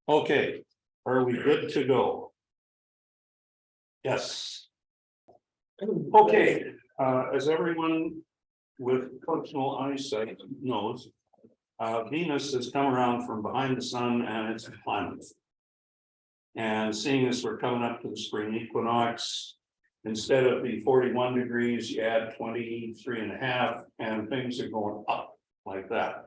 Okay, are we good to go? Yes. Okay, as everyone with functional eyesight knows, Venus has come around from behind the sun and it's a planet. And seeing as we're coming up to the spring equinox, instead of the 41 degrees, you add 23.5, and things are going up like that.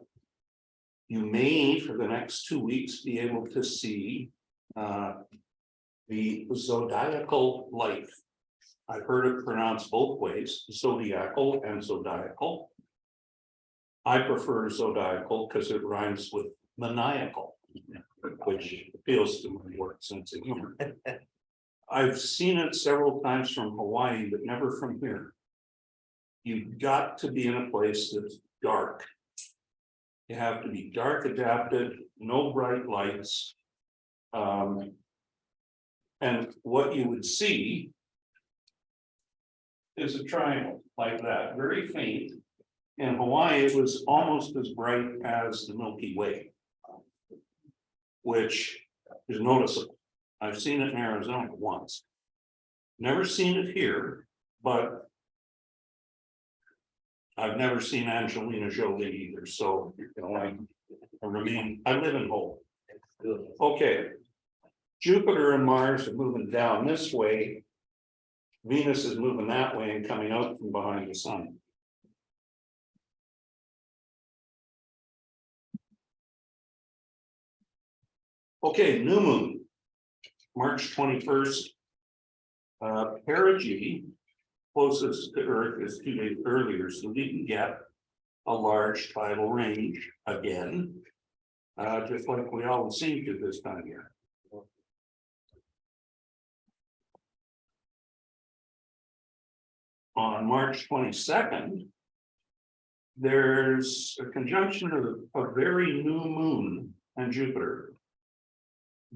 You may, for the next 2 weeks, be able to see the zodiacal life. I've heard it pronounced both ways, zodiacal and zodiacal. I prefer zodiacal because it rhymes with maniacal, which appeals to my work sense of humor. I've seen it several times from Hawaii, but never from here. You've got to be in a place that's dark. You have to be dark adapted, no bright lights. And what you would see is a triangle like that, very faint. In Hawaii, it was almost as bright as the Milky Way, which is noticeable. I've seen it in Arizona once. Never seen it here, but I've never seen Angelina Jolie either. So, you know, I live in hope. Okay. Jupiter and Mars are moving down this way. Venus is moving that way and coming out from behind the sun. Okay, new moon, March 21st. Perigee, closest to Earth, is 2 days earlier, so we can get a large tidal range again, just like we always seem to this time of year. On March 22nd, there's a conjunction of a very new moon and Jupiter.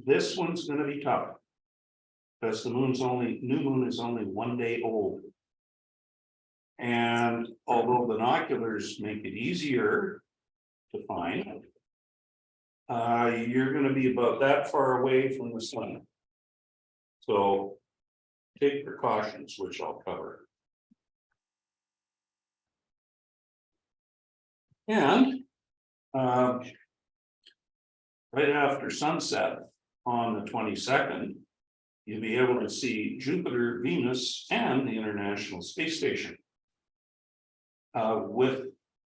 This one's going to be tough because the new moon is only 1 day old. And although binoculars make it easier to find, you're going to be about that far away from the sun. So take precautions, which I'll cover. And right after sunset on the 22nd, you'll be able to see Jupiter, Venus, and the International Space Station with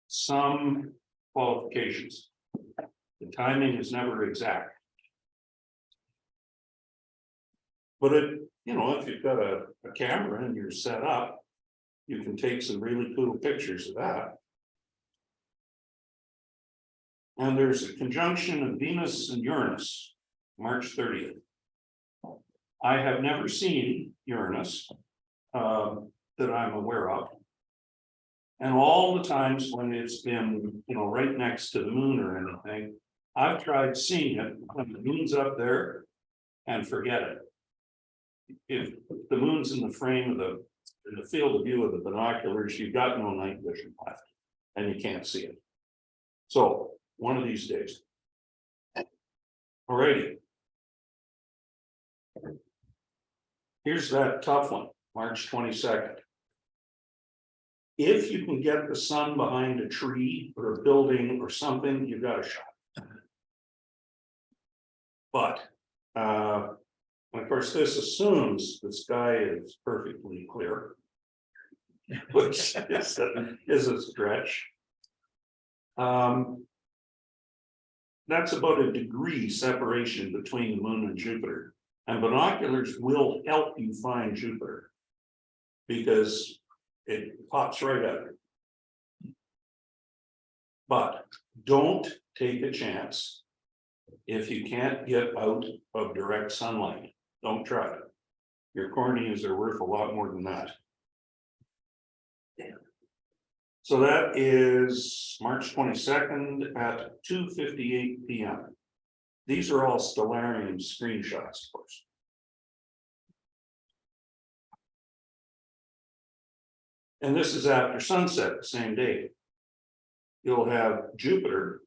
some qualifications. The timing is never exact. But if you've got a camera and you're set up, you can take some really cool pictures of that. And there's a conjunction of Venus and Uranus, March 30th. I have never seen Uranus that I'm aware of. And all the times when it's been, right next to the moon or anything, I've tried seeing it when the moon's up there and forget it. If the moon's in the frame of in the field of view of the binoculars, you've got no night vision left and you can't see it. So one of these days. Alrighty. Here's that tough one, March 22nd. If you can get the sun behind a tree or a building or something, you've got a shot. But, of course, this assumes the sky is perfectly clear, which is a stretch. That's about a degree separation between the moon and Jupiter. And binoculars will help you find Jupiter because it pops right out. But don't take a chance if you can't get out of direct sunlight. Don't try it. Your corneas are worth a lot more than that. So that is March 22nd at 2:58 p.m. These are all stellarium screenshots, of course. And this is after sunset, the same day. You'll have Jupiter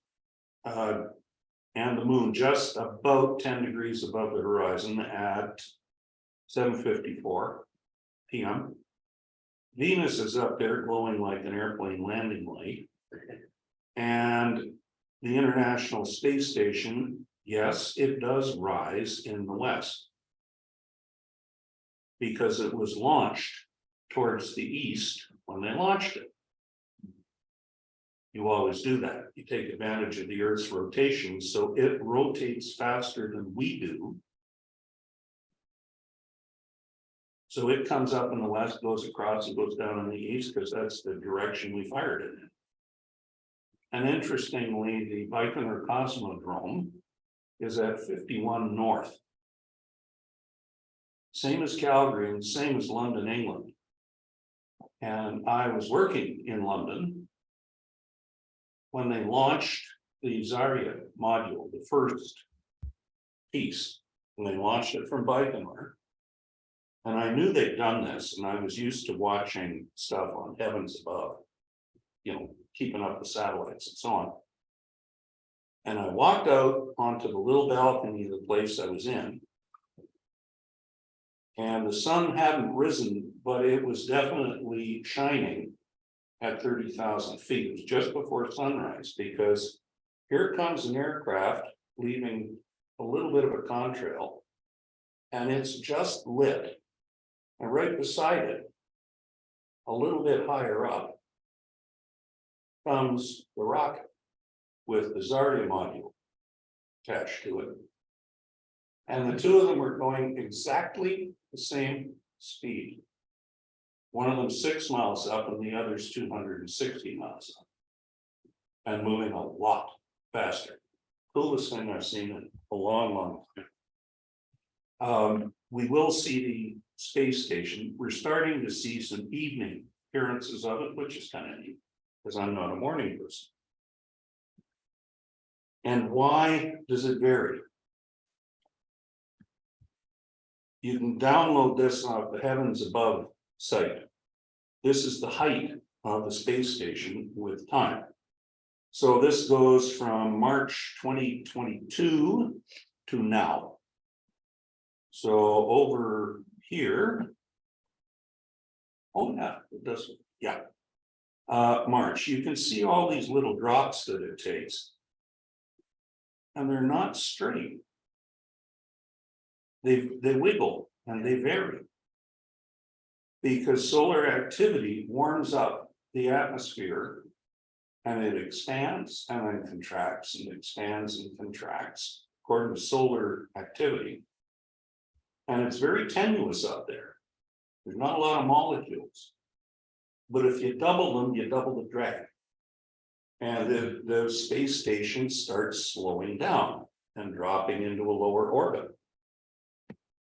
and the moon just about 10 degrees above the horizon at 7:54 p.m. Venus is up there glowing like an airplane landing light. And the International Space Station, yes, it does rise in the west, because it was launched towards the east when they launched it. You always do that. You take advantage of the Earth's rotation, so it rotates faster than we do. So it comes up in the west, goes across, and goes down in the east, because that's the direction we fired it in. And interestingly, the Baikonur Cosmodrome is at 51 north. Same as Calgary and same as London, England. And I was working in London when they launched the Zarya module, the first piece, and they launched it from Baikonur. And I knew they'd done this, and I was used to watching stuff on Heavens Above, you know, keeping up the satellites and so on. And I walked out onto the little balcony of the place I was in. And the sun hadn't risen, but it was definitely shining at 30,000 feet. It was just before sunrise, because here comes an aircraft leaving a little bit of a contrail, and it's just lit. And right beside it, a little bit higher up, comes the rocket with the Zarya module attached to it. And the two of them were going exactly the same speed. One of them 6 miles up and the other's 260 miles up. And moving a lot faster. Coolest thing I've seen in a long, long time. We will see the space station. We're starting to see some evening appearances of it, which is kind of neat, because I'm not a morning person. And why does it vary? You can download this off the Heavens Above site. This is the height of the space station with time. So this goes from March 2022 to now. So over here, oh yeah, it does, yeah. March, you can see all these little drops that it takes. And they're not straight. They wiggle and they vary. Because solar activity warms up the atmosphere, and it expands and then contracts and expands and contracts according to solar activity. And it's very tenuous up there. There's not a lot of molecules. But if you double them, you double the drag. And the space station starts slowing down and dropping into a lower orbit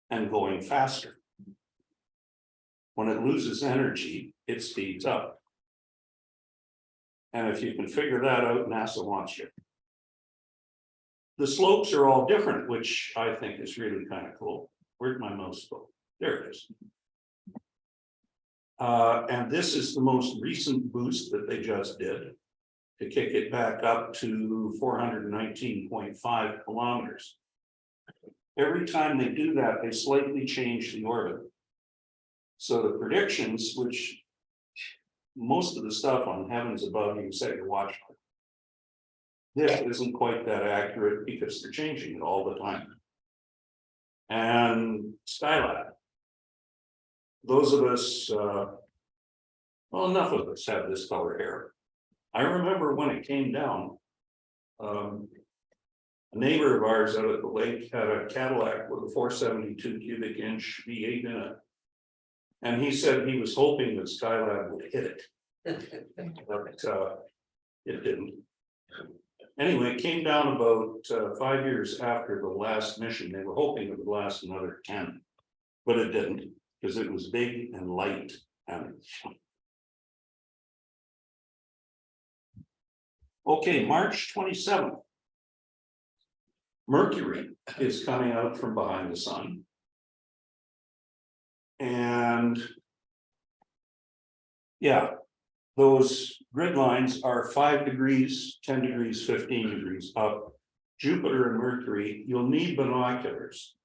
and going faster. When it loses energy, it speeds up. And if you can figure that out, NASA wants you. The slopes are all different, which I think is really kind of cool. Where'd my mouse go? There it is. And this is the most recent boost that they just did to kick it back up to 419.5 kilometers. Every time they do that, they slightly change the orbit. So the predictions, which most of the stuff on Heavens Above, you can set your watch on. This isn't quite that accurate because they're changing it all the time. And Skylab. Those of us, well, enough of us have this color hair. I remember when it came down, a neighbor of ours out at the lake had a Cadillac with a 472 cubic inch V8 in it. And he said he was hoping that Skylab would hit it. But it didn't. Anyway, it came down about 5 years after the last mission. They were hoping it would last another 10, but it didn't, because it was big and light. And okay, March 27th. Mercury is coming out from behind the sun. And yeah, those grid lines are 5 degrees, 10 degrees, 15 degrees up Jupiter and Mercury, you'll need binoculars.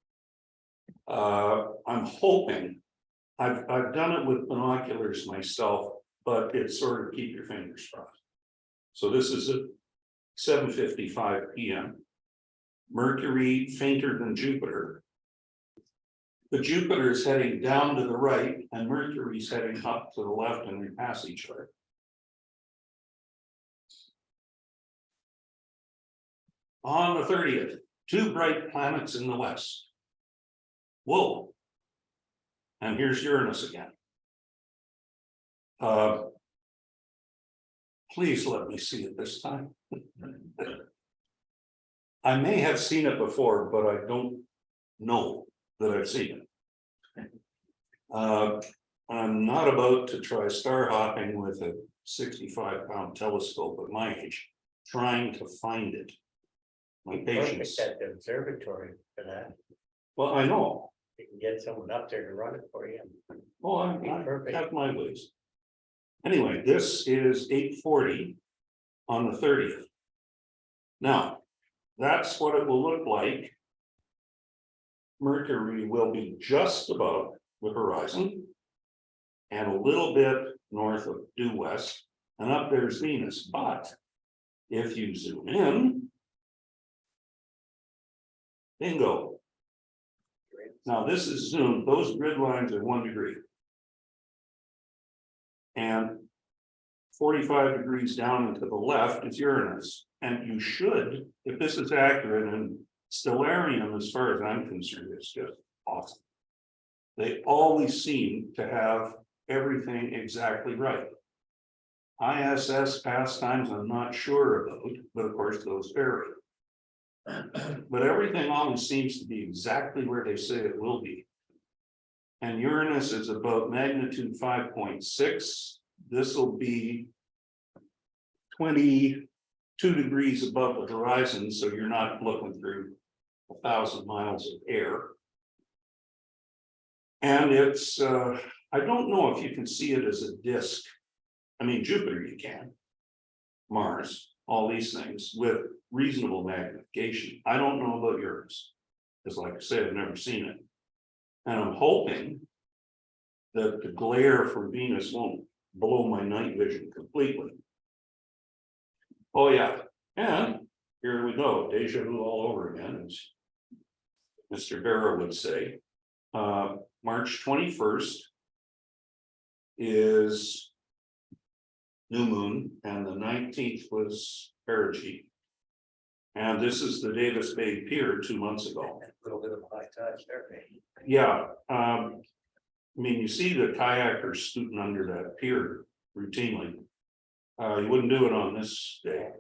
I'm hoping, I've done it with binoculars myself, but it's sort of keep your fingers crossed. So this is at 7:55 p.m. Mercury fainter than Jupiter. The Jupiter is heading down to the right and Mercury's heading up to the left, and they pass each other. On the 30th, two bright planets in the west. Whoa. And here's Uranus again. Please let me see it this time. I may have seen it before, but I don't know that I've seen it. I'm not about to try star hopping with a 65-pound telescope at my age, trying to find it. My patience. Perfect at the observatory for that. Well, I know. You can get someone up there to run it for you. Oh, I Perfect. have my ways. Anyway, this is 8:40 on the 30th. Now, that's what it will look like. Mercury will be just above the horizon and a little bit north of due west, and up there's Venus. But if you zoom in, bingo. Now this is zoomed, those grid lines are 1 degree. And 45 degrees down and to the left is Uranus. And you should, if this is accurate, and stellarium, as far as I'm concerned, is just awesome. They always seem to have everything exactly right. ISS pastimes, I'm not sure about, but of course those vary. But everything always seems to be exactly where they say it will be. And Uranus is about magnitude 5.6. This will be 22 degrees above the horizon, so you're not looking through 1,000 miles of air. And it's, I don't know if you can see it as a disk. I mean, Jupiter you can, Mars, all these things with reasonable magnification. I don't know about Uranus, because like I said, I've never seen it. And I'm hoping that the glare from Venus won't blow my night vision completely. Oh yeah, and here we go, deja vu all over again, as Mr. Barrow would say. March 21st is new moon, and the 19th was perigee. And this is the Davis Bay Pier 2 months ago. A little bit of high touch there, maybe. Yeah, I mean, you see the kayakers scooting under that pier routinely. You wouldn't do it on this day.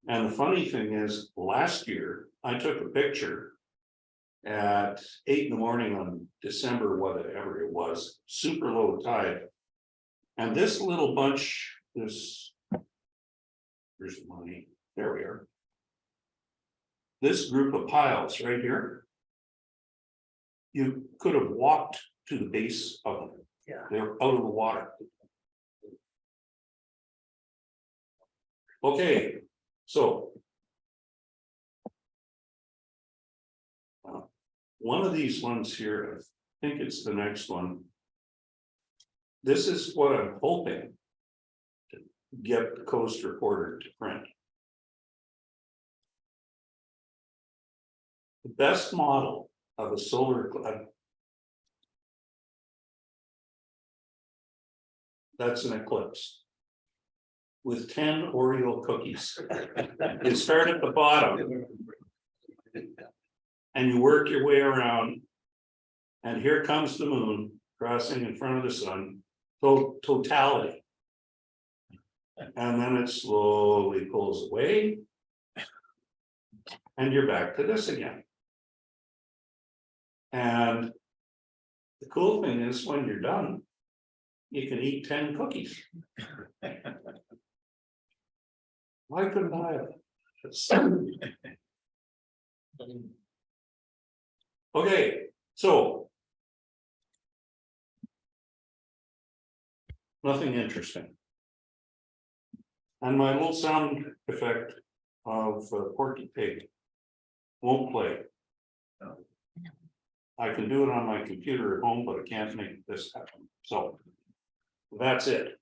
And the funny thing is, last year, I took a picture at 8 in the morning on December, whatever it was, super low tide. And this little bunch, here's the money, there we are. This group of piles right here, you could have walked to the base of them. Yeah. They're out of the water. Okay, so one of these ones here, I think it's the next one. This is what I'm hoping to get the Coast Reporter to print. The best model of a solar eclipse. That's an eclipse with 10 Oreo cookies. You start at the bottom and you work your way around, and here comes the moon crossing in front of the sun. Totality. And then it slowly pulls away, and you're back to this again. And the cool thing is, when you're done, you can eat 10 cookies. Why couldn't I have it? Okay, so nothing interesting. And my little sound effect of Porky Pig won't play. No. I can do it on my computer at home, but I can't make this happen, so. That's it.